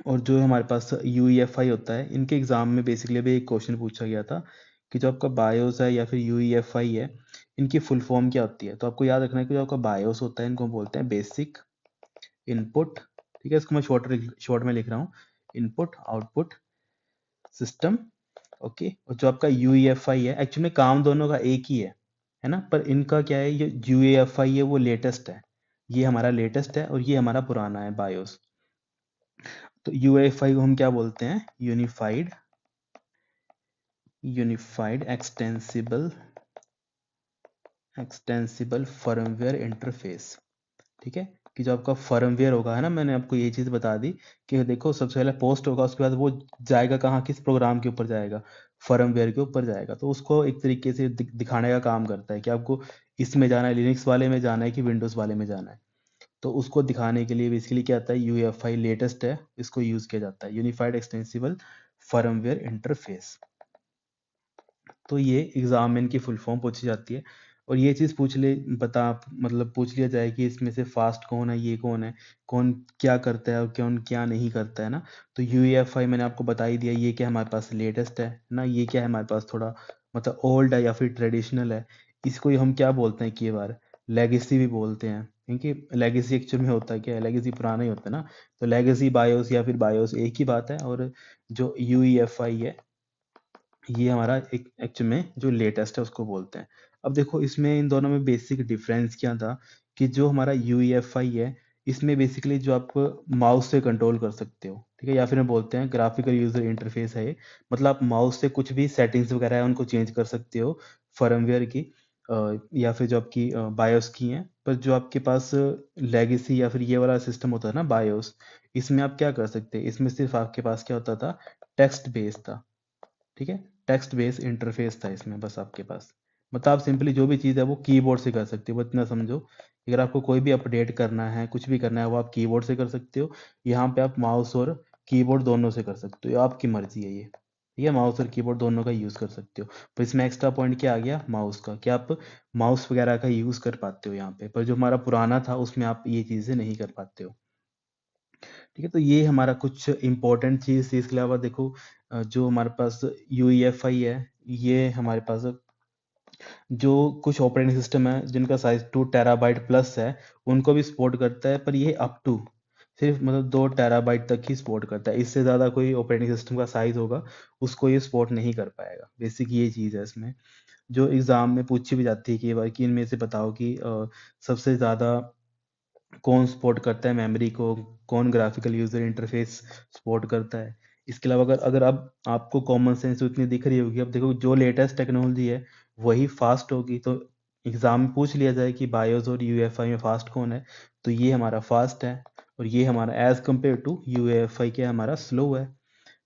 और जो हमारे पास यूईएफआई होता है, इनके एग्जाम में बेसिकली अभी एक क्वेश्चन पूछा गया था कि जो आपका बायोस है या फिर यूईएफआई है, इनकी फुल फॉर्म क्या होती है। तो आपको याद रखना है कि जो आपका बायोस होता है इनको हम बोलते हैं बेसिक इनपुट। ठीक है, इसको मैं शॉर्ट में लिख रहा हूँ, इनपुट आउटपुट सिस्टम। ओके, और जो आपका यूईएफआई है, एक्चुअली काम दोनों का एक ही है ना, पर इनका क्या है, ये यूईएफआई है वो लेटेस्ट है, ये हमारा लेटेस्ट है और ये हमारा पुराना है बायोस। तो यूईएफआई को हम क्या बोलते हैं, यूनिफाइड एक्सटेंसिबल फर्मवेयर इंटरफेस। ठीक है, कि जो आपका फर्मवेयर होगा, है ना, मैंने आपको ये चीज़ बता दी कि देखो सबसे पहले पोस्ट होगा, उसके बाद वो जाएगा कहाँ, किस प्रोग्राम के ऊपर जाएगा, फर्मवेयर के ऊपर जाएगा। तो उसको एक तरीके से दिखाने का काम करता है कि आपको इसमें जाना है, लिनक्स वाले में जाना है कि विंडोज़ वाले में जाना है। तो उसको दिखाने के लिए बेसिकली क्या आता है, यूएफआई लेटेस्ट है, इसको यूज़ किया जाता है, यूनिफाइड एक्सटेंसिबल फर्मवेयर इंटरफेस। तो ये एग्जाम में इनकी फुल फॉर्म पूछी जाती है। और ये चीज़ पूछ ले बता मतलब पूछ लिया जाए कि इसमें से फास्ट कौन है, ये कौन है, कौन क्या करता है और कौन क्या नहीं करता है ना। तो यूईएफआई मैंने आपको बता ही दिया, ये क्या हमारे पास लेटेस्ट है ना, ये क्या है हमारे पास थोड़ा मतलब ओल्ड है या फिर ट्रेडिशनल है। इसको ही हम क्या बोलते हैं, कई बार लेगेसी भी बोलते हैं, क्योंकि लेगेसी एक्चुअल में होता है क्या है, लेगेसी पुराना ही होता है ना। तो लेगेसी बायोस या फिर बायोस एक ही बात है। और जो यूईएफआई है, ये हमारा एक एक्चुअल में जो लेटेस्ट है उसको बोलते हैं। अब देखो इसमें इन दोनों में बेसिक डिफरेंस क्या था, कि जो हमारा यूईएफआई है, इसमें बेसिकली जो आप माउस से कंट्रोल कर सकते हो, ठीक है, या फिर हम बोलते हैं ग्राफिकल यूजर इंटरफेस है ये। मतलब आप माउस से कुछ भी सेटिंग्स वगैरह है उनको चेंज कर सकते हो फर्मवेयर की, या फिर जो आपकी बायोस की हैं। पर जो आपके पास लेगेसी या फिर ये वाला सिस्टम होता है ना बायोस, इसमें आप क्या कर सकते हैं, इसमें सिर्फ आपके पास क्या होता था, टेक्स्ट बेस्ड था। ठीक है, टेक्स्ट बेस्ड इंटरफेस था इसमें बस आपके पास। मतलब आप सिंपली जो भी चीज़ है वो कीबोर्ड से कर सकते हो, बस इतना समझो। अगर आपको कोई भी अपडेट करना है, कुछ भी करना है, वो आप कीबोर्ड से कर सकते हो। यहाँ पे आप माउस और कीबोर्ड दोनों से कर सकते हो, आपकी मर्जी है ये। ठीक है, माउस और कीबोर्ड दोनों का यूज़ कर सकते हो। पर इसमें एक्स्ट्रा पॉइंट क्या आ गया, माउस का, कि आप माउस वगैरह का यूज़ कर पाते हो यहाँ पे। पर जो हमारा पुराना था उसमें आप ये चीज़ें नहीं कर पाते हो। ठीक है, तो ये हमारा कुछ इंपॉर्टेंट चीज़ थी। इसके अलावा देखो जो हमारे पास यूईएफआई है, ये हमारे पास जो कुछ ऑपरेटिंग सिस्टम है जिनका साइज 2 टेराबाइट प्लस है, उनको भी सपोर्ट करता है। पर ये अप टू सिर्फ मतलब 2 टेराबाइट तक ही सपोर्ट करता है। इससे ज़्यादा कोई ऑपरेटिंग सिस्टम का साइज होगा उसको ये सपोर्ट नहीं कर पाएगा। बेसिक ये चीज़ है इसमें, जो एग्ज़ाम में पूछी भी जाती है कि भाई कि इनमें से बताओ कि सबसे ज़्यादा कौन सपोर्ट करता है मेमोरी को, कौन ग्राफिकल यूजर इंटरफेस सपोर्ट करता है। इसके अलावा अगर अगर अब आपको कॉमन सेंस उतनी दिख रही होगी, अब देखो जो लेटेस्ट टेक्नोलॉजी है वही फास्ट होगी। तो एग्जाम में पूछ लिया जाए कि बायोस और यूएफआई में फास्ट कौन है, तो ये हमारा फास्ट है और ये हमारा एज कम्पेयर टू यूएफआई के हमारा स्लो है।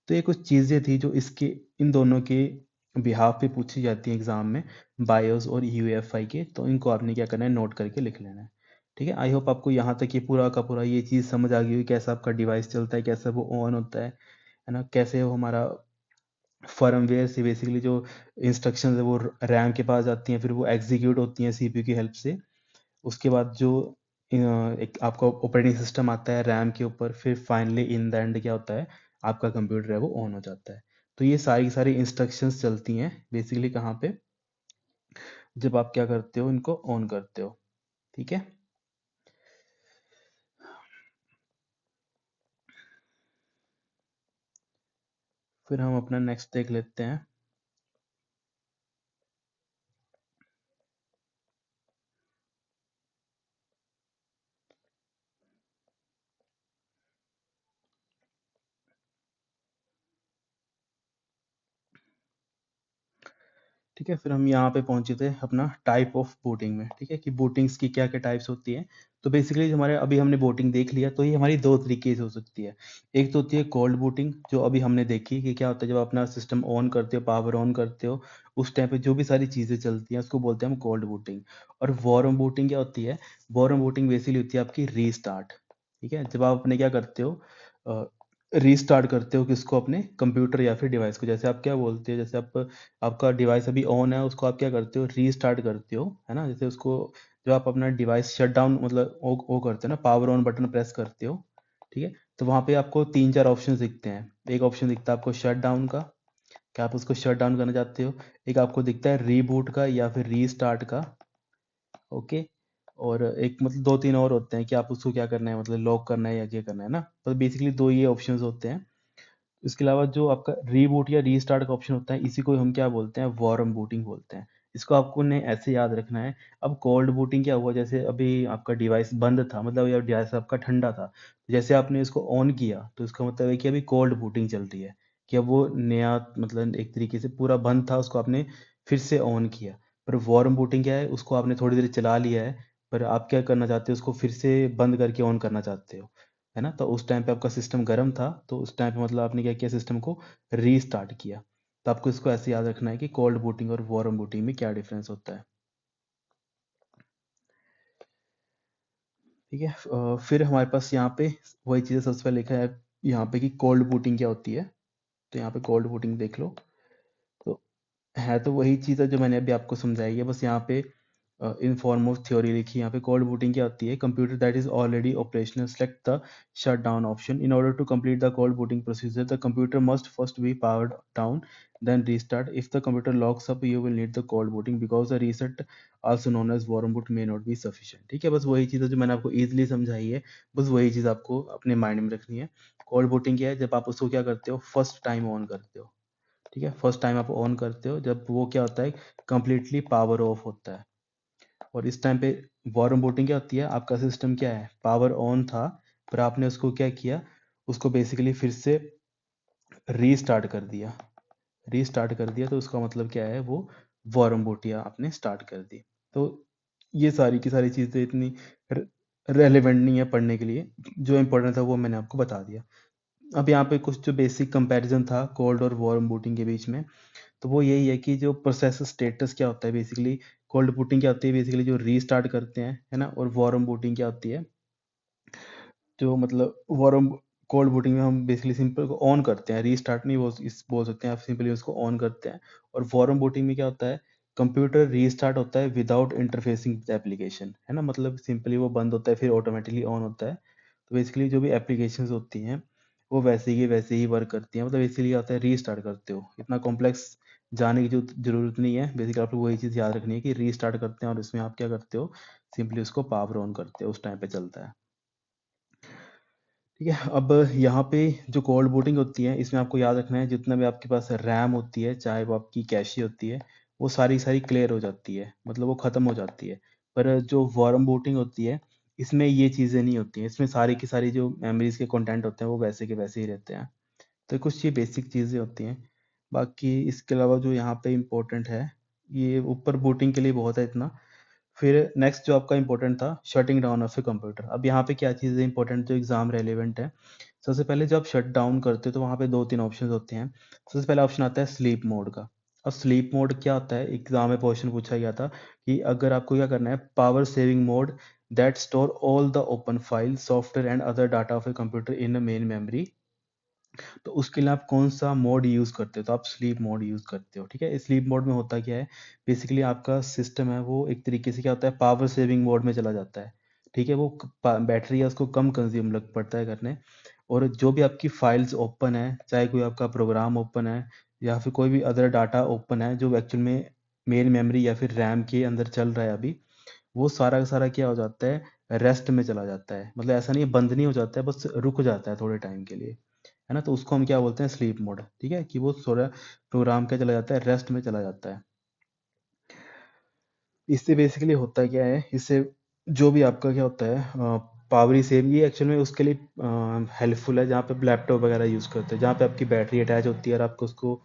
तो ये कुछ चीज़ें थी जो इसके इन दोनों के बिहाफ पे पूछी जाती हैं एग्जाम में, बायोस और यूएफआई के। तो इनको आपने क्या करना है, नोट करके लिख लेना है। ठीक है, आई होप आपको यहाँ तक ये पूरा का पूरा ये चीज़ समझ आ गई होगी, कैसा आपका डिवाइस चलता है, कैसा वो ऑन होता है ना, कैसे वो हमारा फर्मवेयर से बेसिकली जो इंस्ट्रक्शंस है वो रैम के पास जाती हैं, फिर वो एग्जीक्यूट होती हैं सीपीयू की हेल्प से। उसके बाद जो एक आपका ऑपरेटिंग सिस्टम आता है रैम के ऊपर, फिर फाइनली इन द एंड क्या होता है, आपका कंप्यूटर है वो ऑन हो जाता है। तो ये सारी की सारी इंस्ट्रक्शंस चलती हैं बेसिकली कहाँ पे, जब आप क्या करते हो, इनको ऑन करते हो। ठीक है, फिर हम अपना नेक्स्ट देख लेते हैं। ठीक है, फिर हम यहाँ पे पहुंचे थे अपना टाइप ऑफ बूटिंग में। ठीक है, कि बूटिंग्स की क्या क्या टाइप्स होती हैं। तो बेसिकली हमारे अभी हमने बूटिंग देख लिया, तो ये हमारी दो तरीके से हो सकती है। एक तो होती है कोल्ड बूटिंग, जो अभी हमने देखी कि क्या होता है जब अपना सिस्टम ऑन करते हो, पावर ऑन करते हो, उस टाइम पे जो भी सारी चीज़ें चलती हैं उसको बोलते हैं हम कोल्ड बूटिंग। और वार्म बूटिंग क्या होती है? वार्म बूटिंग बेसिकली होती है आपकी रीस्टार्ट। ठीक है, जब आप अपने क्या करते हो, रीस्टार्ट करते हो किसको, अपने कंप्यूटर या फिर डिवाइस को। जैसे आप क्या बोलते हो, जैसे आप, आपका डिवाइस अभी ऑन है, उसको आप क्या करते हो, रीस्टार्ट करते हो, है ना। जैसे उसको, जब आप अपना डिवाइस शट डाउन मतलब वो करते हो ना, पावर ऑन बटन प्रेस करते हो, ठीक है, तो वहाँ पे आपको तीन चार ऑप्शन दिखते हैं। एक ऑप्शन दिखता है आपको शट डाउन का, क्या आप उसको शट डाउन करना चाहते हो। एक आपको दिखता है रीबूट का या फिर रीस्टार्ट का। ओके। और एक मतलब दो तीन और होते हैं कि आप उसको क्या करना है, मतलब लॉक करना है या क्या करना है ना। तो बेसिकली दो ये ऑप्शंस होते हैं। इसके अलावा जो आपका रीबूट या रीस्टार्ट का ऑप्शन होता है, इसी को हम क्या बोलते हैं, वार्म बूटिंग बोलते हैं। इसको आपको ने ऐसे याद रखना है। अब कोल्ड बूटिंग क्या हुआ, जैसे अभी आपका डिवाइस बंद था, मतलब या डिवाइस आपका ठंडा था, जैसे आपने इसको ऑन किया तो इसका मतलब है कि अभी कोल्ड बूटिंग चल रही है। कि अब वो नया मतलब एक तरीके से पूरा बंद था, उसको आपने फिर से ऑन किया। पर वार्म बूटिंग क्या है, उसको आपने थोड़ी देर चला लिया है, पर आप क्या करना चाहते हो, उसको फिर से बंद करके ऑन करना चाहते हो, है ना। तो उस टाइम पे आपका सिस्टम गर्म था, तो उस टाइम पे मतलब आपने क्या किया, सिस्टम को रीस्टार्ट किया। तो आपको इसको ऐसे याद रखना है कि कोल्ड बूटिंग और वार्म बूटिंग में क्या डिफरेंस होता है। ठीक है, फिर हमारे पास यहाँ पे वही चीज़ें सबसे पहले लिखा है यहाँ पे कि कोल्ड बूटिंग क्या होती है। तो यहाँ पे कोल्ड बूटिंग देख लो। तो है तो वही चीज़ है जो मैंने अभी आपको समझाई है, बस यहाँ पे इन फॉर्म ऑफ थ्योरी लिखी है। यहाँ पे कोल्ड बूटिंग क्या होती है, computer that is already operational select the shut down option in order to complete the cold booting procedure the computer must first be powered down then restart. If the computer locks up you will need the cold booting because the reset also known as warm boot may not be sufficient. ठीक है, बस वही चीज़ है जो मैंने आपको easily समझाई है, बस वही चीज़ आपको अपने माइंड में रखनी है। कोल्ड बूटिंग क्या है, जब आप उसको क्या करते हो, फर्स्ट टाइम ऑन करते हो। ठीक है, फर्स्ट टाइम आप ऑन करते हो जब वो क्या होता है, कंप्लीटली पावर ऑफ होता है। और इस टाइम पे वार्म बूटिंग क्या होती है, आपका सिस्टम क्या है, पावर ऑन था, पर आपने उसको क्या किया, उसको बेसिकली फिर से रीस्टार्ट कर दिया। रीस्टार्ट कर दिया तो उसका मतलब क्या है, वो वार्म बूटिया आपने स्टार्ट कर दी। तो ये सारी की सारी चीज़ें इतनी रेलेवेंट नहीं है पढ़ने के लिए, जो इम्पोर्टेंट था वो मैंने आपको बता दिया। अब यहाँ पे कुछ जो बेसिक कंपैरिजन था कोल्ड और वार्म बूटिंग के बीच में, तो वो यही है कि जो प्रोसेस स्टेटस क्या होता है, बेसिकली कोल्ड बूटिंग क्या होती है, बेसिकली जो रीस्टार्ट करते हैं, है ना। और वार्म बूटिंग क्या होती है, जो मतलब वार्म, कोल्ड बूटिंग में हम बेसिकली सिंपल को ऑन करते हैं, रीस्टार्ट नहीं बोल सकते हैं आप, सिंपली उसको ऑन करते हैं। और वार्म बूटिंग में क्या होता है, कंप्यूटर रीस्टार्ट होता है विदाउट इंटरफेसिंग एप्लीकेशन, है ना। मतलब सिंपली वो बंद होता है फिर ऑटोमेटिकली ऑन होता है। तो बेसिकली जो भी एप्लीकेशंस होती हैं वो वैसे ही वर्क करती हैं। मतलब इसीलिए होता है रीस्टार्ट करते हो, इतना कॉम्प्लेक्स जाने की जो जरूरत नहीं है। बेसिकली आपको वही चीज़ याद रखनी है कि रीस्टार्ट करते हैं और इसमें आप क्या करते हो, सिंपली उसको पावर ऑन करते हो, उस टाइम पे चलता है। ठीक है, अब यहाँ पे जो कोल्ड बूटिंग होती है, इसमें आपको याद रखना है जितना भी आपके पास रैम होती है, चाहे वो आपकी कैशे होती है, वो सारी सारी क्लियर हो जाती है, मतलब वो ख़त्म हो जाती है। पर जो वार्म बूटिंग होती है, इसमें ये चीज़ें नहीं होती हैं। इसमें सारी की सारी जो मेमोरीज के कंटेंट होते हैं वो वैसे के वैसे ही रहते हैं। तो कुछ ये बेसिक चीज़ें होती हैं। बाकी इसके अलावा जो यहाँ पे इम्पोर्टेंट है, ये ऊपर बूटिंग के लिए बहुत है इतना। फिर नेक्स्ट जो आपका इंपॉर्टेंट था, shutting down of a computer. अब यहाँ पे क्या चीज़ें इंपॉर्टेंट जो एग्जाम रेलेवेंट है, सबसे पहले जब शट डाउन करते हो तो वहाँ पे दो तीन ऑप्शन होते हैं। सबसे पहला ऑप्शन आता है स्लीप मोड का। अब स्लीप मोड क्या होता है, एग्जाम में क्वेश्चन पूछा गया था कि अगर आपको क्या करना है, power saving mode that store all the open file software and other data of a computer in a main memory, तो उसके लिए आप कौन सा मोड यूज़ करते हो, तो आप स्लीप मोड यूज़ करते हो। ठीक है, स्लीप मोड में होता क्या है, बेसिकली आपका सिस्टम है वो एक तरीके से क्या होता है, पावर सेविंग मोड में चला जाता है। ठीक है, वो बैटरी है उसको कम कंज्यूम लग पड़ता है करने। और जो भी आपकी फाइल्स ओपन है, चाहे कोई आपका प्रोग्राम ओपन है या फिर कोई भी अदर डाटा ओपन है जो एक्चुअल में मेन मेमोरी या फिर रैम के अंदर चल रहा है अभी, वो सारा का सारा क्या हो जाता है, रेस्ट में चला जाता है। मतलब ऐसा नहीं है बंद नहीं हो जाता है, बस रुक जाता है थोड़े टाइम के लिए, है ना। तो उसको हम क्या बोलते हैं, स्लीप मोड। ठीक है, कि वो थोड़ा प्रोग्राम क्या चला जाता है, रेस्ट में चला जाता है। इससे बेसिकली होता क्या है, इससे जो भी आपका क्या होता है, पावरी सेव, ये एक्चुअल में उसके लिए हेल्पफुल है जहाँ पे लैपटॉप वगैरह यूज़ करते हैं, जहाँ पे आपकी बैटरी अटैच होती है और आपको उसको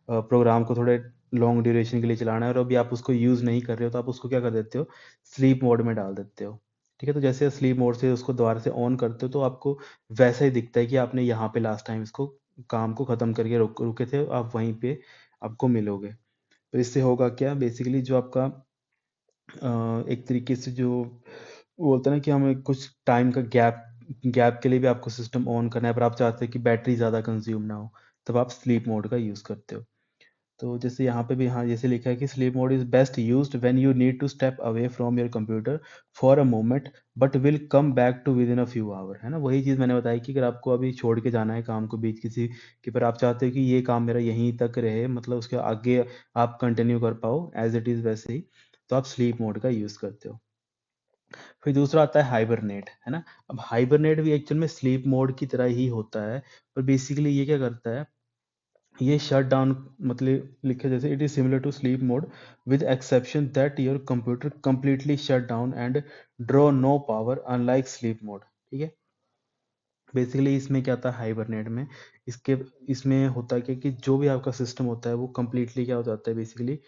प्रोग्राम को थोड़े लॉन्ग ड्यूरेशन के लिए चलाना है और अभी आप उसको यूज़ नहीं कर रहे हो, तो आप उसको क्या कर देते हो, स्लीप मोड में डाल देते हो। ठीक है, तो जैसे स्लीप मोड से उसको दोबारा से ऑन करते हो तो आपको वैसा ही दिखता है कि आपने यहाँ पे लास्ट टाइम इसको काम को ख़त्म करके रुके थे, आप वहीं पे आपको मिलोगे। तो इससे होगा क्या, बेसिकली जो आपका एक तरीके से जो बोलते हैं ना कि हमें कुछ टाइम का गैप गैप के लिए भी आपको सिस्टम ऑन करना है, पर आप चाहते हैं कि बैटरी ज़्यादा कंज्यूम ना हो, तब आप स्लीप मोड का यूज़ करते हो। तो जैसे यहाँ पे भी हाँ जैसे लिखा है कि sleep mode is best used when you need to step away from your computer for a moment but will come back to within a few hour, है ना। वही चीज़ मैंने बताई कि अगर आपको अभी छोड़ के जाना है काम को बीच किसी कि, पर आप चाहते हो कि ये काम मेरा यहीं तक रहे, मतलब उसके आगे आप कंटिन्यू कर पाओ एज इट इज़ वैसे ही, तो आप स्लीप मोड का यूज़ करते हो। फिर दूसरा आता है हाइबरनेट, है ना। अब हाइबरनेट भी एक्चुअल में स्लीप मोड की तरह ही होता है, पर बेसिकली ये क्या करता है, ये शट डाउन मतलब लिखे जैसे it is similar to sleep mode with exception that your computer completely shut down and draw no power unlike sleep mode. ठीक है, बेसिकली इसमें क्या होता है हाइबरनेट में, इसके इसमें होता है कि जो भी आपका सिस्टम होता है वो कंप्लीटली क्या हो जाता है बेसिकली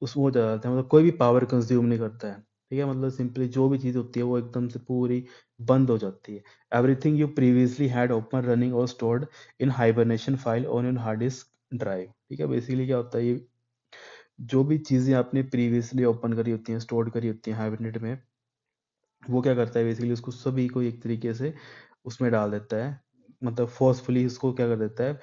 उस वो हो जाता है, मतलब कोई भी पावर कंज्यूम नहीं करता है। ठीक है, मतलब सिंपली जो भी चीज़ होती है वो एकदम से पूरी बंद हो जाती है। Everything you previously had open running और stored in hibernation file on your hard disk drive. ठीक है, बेसिकली क्या होता है, ये जो भी चीज़ें आपने प्रीवियसली ओपन करी होती हैं, स्टोर करी होती हैं हाइबरनेट में, वो क्या करता है बेसिकली उसको सभी को एक तरीके से उसमें डाल देता है, मतलब फोर्सफुली उसको क्या कर देता है,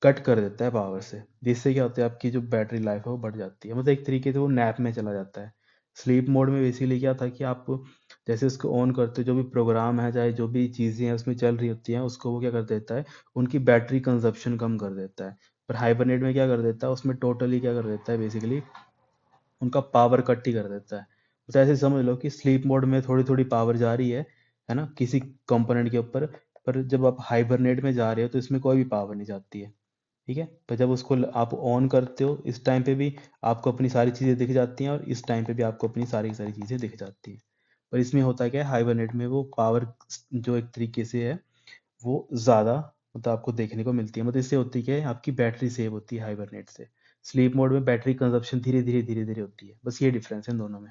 कट कर देता है पावर से, जिससे क्या होता है आपकी जो बैटरी लाइफ है वो बढ़ जाती है, मतलब एक तरीके से वो नैप में चला जाता है। स्लीप मोड में बेसिकली क्या था कि आप जैसे उसको ऑन करते हो, जो भी प्रोग्राम है चाहे जो भी चीज़ें हैं उसमें चल रही होती हैं, उसको वो क्या कर देता है, उनकी बैटरी कंजप्शन कम कर देता है। पर हाइबरनेट में क्या कर देता है, उसमें टोटली क्या कर देता है बेसिकली उनका पावर कट ही कर देता है। तो ऐसे समझ लो कि स्लीप मोड में थोड़ी थोड़ी पावर जा रही है ना, किसी कंपोनेंट के ऊपर, पर जब आप हाइबरनेट में जा रहे हो तो इसमें कोई भी पावर नहीं जाती है। ठीक है, पर जब उसको आप ऑन करते हो इस टाइम पे भी आपको अपनी सारी चीज़ें दिख जाती हैं और इस टाइम पे भी आपको अपनी सारी की सारी चीज़ें दिख जाती हैं। पर इसमें होता क्या है, हाइबरनेट में वो पावर जो एक तरीके से है वो ज़्यादा मतलब आपको देखने को मिलती है, मतलब इससे होती क्या है आपकी बैटरी सेव होती है हाइबरनेट से। स्लीप मोड में बैटरी कंजप्शन धीरे धीरे धीरे धीरे होती है, बस ये डिफरेंस है इन दोनों में।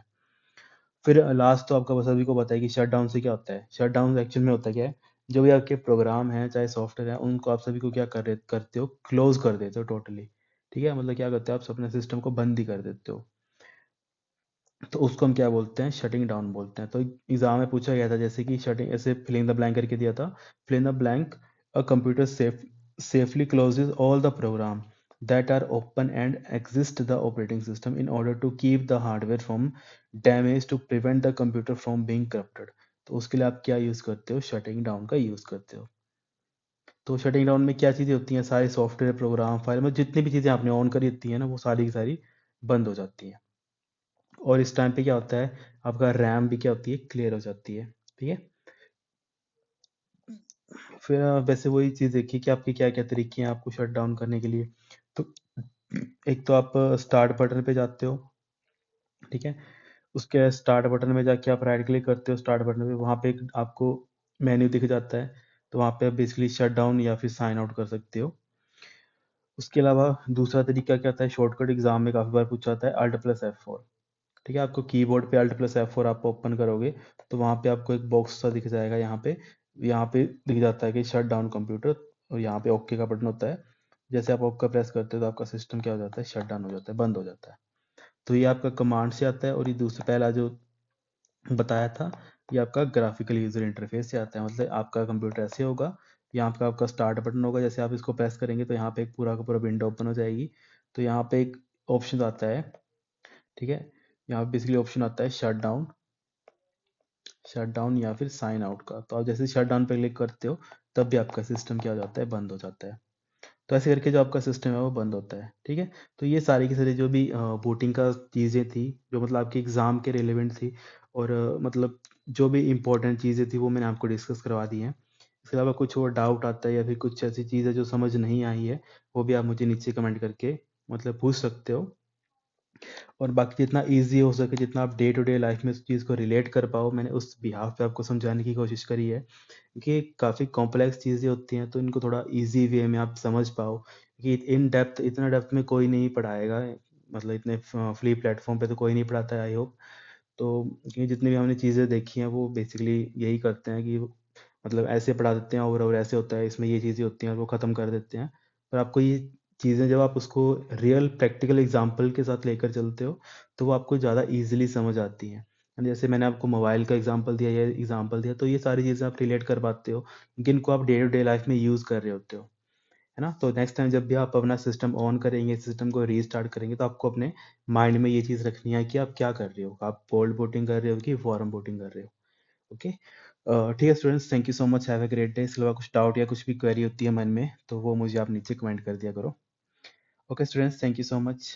फिर लास्ट तो आपका बस सभी को पता है कि शट डाउन से क्या होता है। शट डाउन एक्चुअल में होता क्या है, जो भी आपके प्रोग्राम हैं चाहे सॉफ्टवेयर है उनको आप सभी को क्या करते हो, क्लोज कर देते हो टोटली। ठीक है, मतलब क्या करते हो आप अपने सिस्टम को बंद ही कर देते हो, तो उसको हम क्या बोलते हैं, शटिंग डाउन बोलते हैं। तो एग्जाम में पूछा गया था जैसे कि शटिंग ऐसे फिलिंग द ब्लैंक करके दिया था, filling the blank a computer safely closes all the program that are open and exist the operating system in order to keep the hardware from damage to prevent the computer from being corrupted। तो उसके लिए आप क्या use करते हो, shutting down का use करते हो। तो शटिंग डाउन में क्या चीज़ें होती हैं, सारे सॉफ्टवेयर प्रोग्राम फाइल में जितनी भी चीज़ें आपने ऑन करी होती हैं ना वो सारी की सारी बंद हो जाती हैं। और इस टाइम पे क्या होता है, आपका रैम भी क्या होती है, क्लियर हो जाती है। ठीक है, फिर वैसे वही चीज़ देखिए कि आपके क्या क्या तरीके हैं आपको शट डाउन करने के लिए। तो एक तो आप स्टार्ट बटन पे जाते हो। ठीक है, उसके स्टार्ट बटन में जाके आप राइट क्लिक करते हो स्टार्ट बटन पे, वहाँ पे एक आपको मेन्यू दिख जाता है, तो वहाँ पे आप बेसिकली शट डाउन या फिर साइन आउट कर सकते हो। उसके अलावा दूसरा तरीका क्या आता है, शॉर्टकट एग्जाम में काफ़ी बार पूछा जाता है Alt+F4। ठीक है, आपको कीबोर्ड पे Alt+F4 आप ओपन करोगे तो वहाँ पे आपको एक बॉक्स सा दिख जाएगा, यहाँ पे दिख जाता है कि शट डाउन कंप्यूटर, और यहाँ पे ओके का बटन होता है। जैसे आप ओके प्रेस करते हो तो आपका सिस्टम क्या हो जाता है, शट डाउन हो जाता है, बंद हो जाता है। तो ये आपका कमांड से आता है, और ये दूसरा पहला जो बताया था ये आपका ग्राफिकल यूजर इंटरफेस से आता है, मतलब आपका कंप्यूटर ऐसे होगा, यहाँ पे आपका स्टार्ट बटन होगा, जैसे आप इसको प्रेस करेंगे तो यहाँ पे एक पूरा का पूरा विंडो ओपन हो जाएगी। तो यहाँ पे एक ऑप्शन आता है, ठीक है, यहाँ पे बेसिकली ऑप्शन आता है शट डाउन या फिर साइन आउट का। तो आप जैसे शट डाउन पे क्लिक करते हो तब भी आपका सिस्टम क्या हो जाता है, बंद हो जाता है। तो ऐसे करके जो आपका सिस्टम है वो बंद होता है। ठीक है, तो ये सारी की सारी जो भी बूटिंग का चीज़ें थी जो मतलब आपके एग्ज़ाम के रिलेवेंट थी, और मतलब जो भी इम्पोर्टेंट चीज़ें थी वो मैंने आपको डिस्कस करवा दी हैं। इसके अलावा कुछ और डाउट आता है या फिर कुछ ऐसी चीज़ है जो समझ नहीं आई है, वो भी आप मुझे नीचे कमेंट करके मतलब पूछ सकते हो। और बाकी जितना ईज़ी हो सके, जितना आप डे टू डे लाइफ में उस चीज़ को रिलेट कर पाओ, मैंने उस बिहाफ़ पे आपको समझाने की कोशिश करी है। क्योंकि काफ़ी कॉम्प्लेक्स चीज़ें होती हैं तो इनको थोड़ा ईज़ी वे में आप समझ पाओ। कि इन डेप्थ इतना डेप्थ में कोई नहीं पढ़ाएगा, मतलब इतने फ्री प्लेटफॉर्म पे तो कोई नहीं पढ़ाता है आई होप। तो ये जितनी भी हमने चीज़ें देखी हैं वो बेसिकली यही करते हैं कि मतलब ऐसे पढ़ा देते हैं और ऐसे होता है, इसमें ये चीज़ें होती हैं और वो ख़त्म कर देते हैं। पर आपको ये चीज़ें जब आप उसको रियल प्रैक्टिकल एग्जांपल के साथ लेकर चलते हो तो वो आपको ज़्यादा ईजिली समझ आती हैं। जैसे मैंने आपको मोबाइल का एग्जांपल दिया, ये एग्जांपल दिया, तो ये सारी चीज़ें आप रिलेट कर पाते हो क्योंकि इनको आप डे टू डे लाइफ में यूज़ कर रहे होते हो, है ना? तो नेक्स्ट टाइम जब भी आप अपना सिस्टम ऑन करेंगे, सिस्टम को रीस्टार्ट करेंगे, तो आपको अपने माइंड में ये चीज़ रखनी है कि आप क्या कर रहे हो, आप कोल्ड बूटिंग कर रहे हो कि वार्म बूटिंग कर रहे हो। ओके, ठीक है students, thank you so much, have a great day. इसके अलावा कुछ डाउट या कुछ भी क्वेरी होती है मन में तो वो मुझे आप नीचे कमेंट कर दिया करो। Okay students, thank you so much.